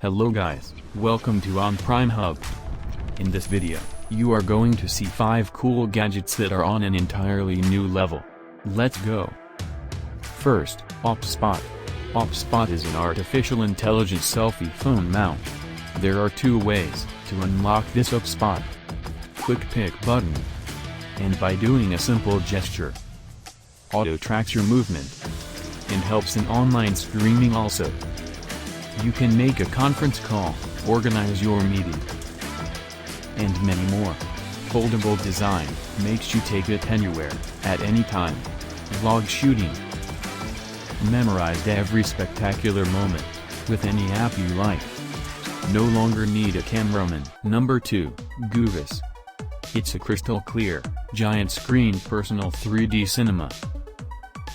Hello guys, welcome to On Prime Hub. In this video, you are going to see 5 cool gadgets that are on an entirely new level. Let's go. First, OpSpot. OpSpot is an artificial intelligence selfie phone mount. There are 2 ways to unlock this OpSpot. Quick pick button. And by doing a simple gesture. Auto tracks your movement. And helps in online streaming also. You can make a conference call, organize your meeting, and many more. Foldable design makes you take it anywhere, at any time. Vlog shooting. Memorized every spectacular moment, with any app you like. No longer need a cameraman. Number 2, Guvis. It's a crystal clear, giant screen personal 3D cinema.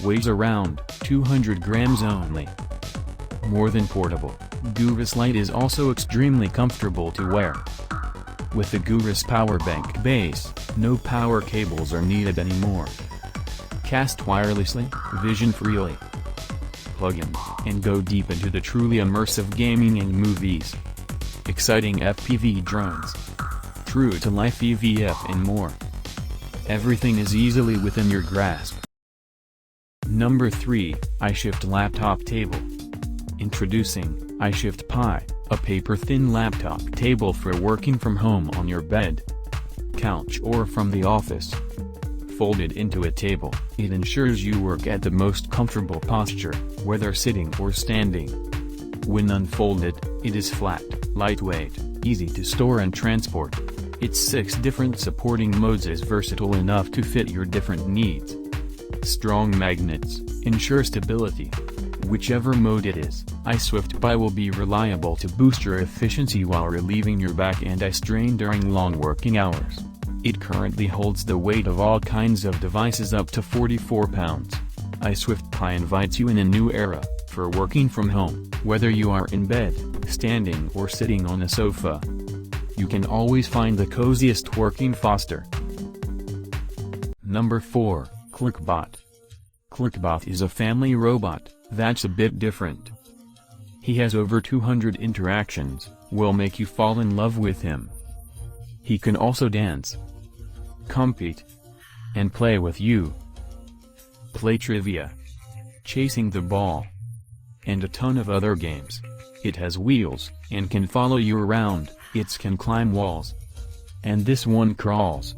Weighs around 200 grams only. More than portable, Guvis Lite is also extremely comfortable to wear. With the Guvis power bank base, no power cables are needed anymore. Cast wirelessly, vision freely. Plug in, and go deep into the truly immersive gaming and movies. Exciting FPV drones. True to life EVF and more. Everything is easily within your grasp. Number 3, iShift Laptop Table. Introducing iShift Pi, a paper-thin laptop table for working from home on your bed, couch or from the office. Folded into a table, it ensures you work at the most comfortable posture, whether sitting or standing. When unfolded, it is flat, lightweight, easy to store and transport. Its 6 different supporting modes is versatile enough to fit your different needs. Strong magnets ensure stability. Whichever mode it is, iSwift Pi will be reliable to boost your efficiency while relieving your back and eye strain during long working hours. It currently holds the weight of all kinds of devices up to 44 pounds. iSwift Pi invites you in a new era, for working from home, whether you are in bed, standing or sitting on a sofa. You can always find the coziest working faster. Number 4, ClicBot. ClicBot is a family robot that's a bit different. He has over 200 interactions, will make you fall in love with him. He can also dance, compete, and play with you. Play trivia, chasing the ball, and a ton of other games. It has wheels, and can follow you around. It can climb walls. And this one crawls.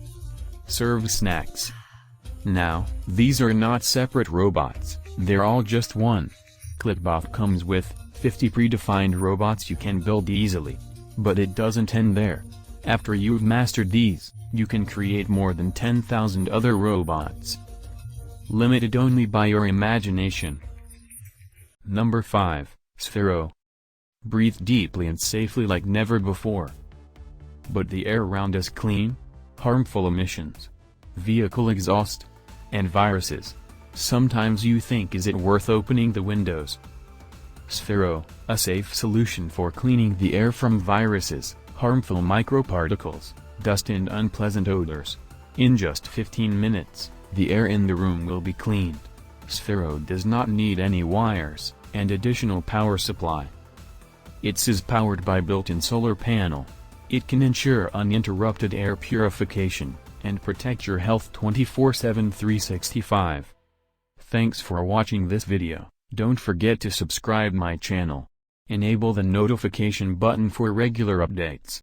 Serves snacks. Now, these are not separate robots, they're all just one. ClicBot comes with 50 predefined robots you can build easily. But it doesn't end there. After you've mastered these, you can create more than 10,000 other robots. Limited only by your imagination. Number 5, Sphero. Breathe deeply and safely like never before. But the air around us clean? Harmful emissions, vehicle exhaust, and viruses. Sometimes you think, is it worth opening the windows? Sphero, a safe solution for cleaning the air from viruses, harmful microparticles, dust and unpleasant odors. In just 15 minutes, the air in the room will be cleaned. Sphero does not need any wires, and additional power supply. It is powered by built-in solar panel. It can ensure uninterrupted air purification, and protect your health 24/7 365. Thanks for watching this video. Don't forget to subscribe my channel. Enable the notification button for regular updates.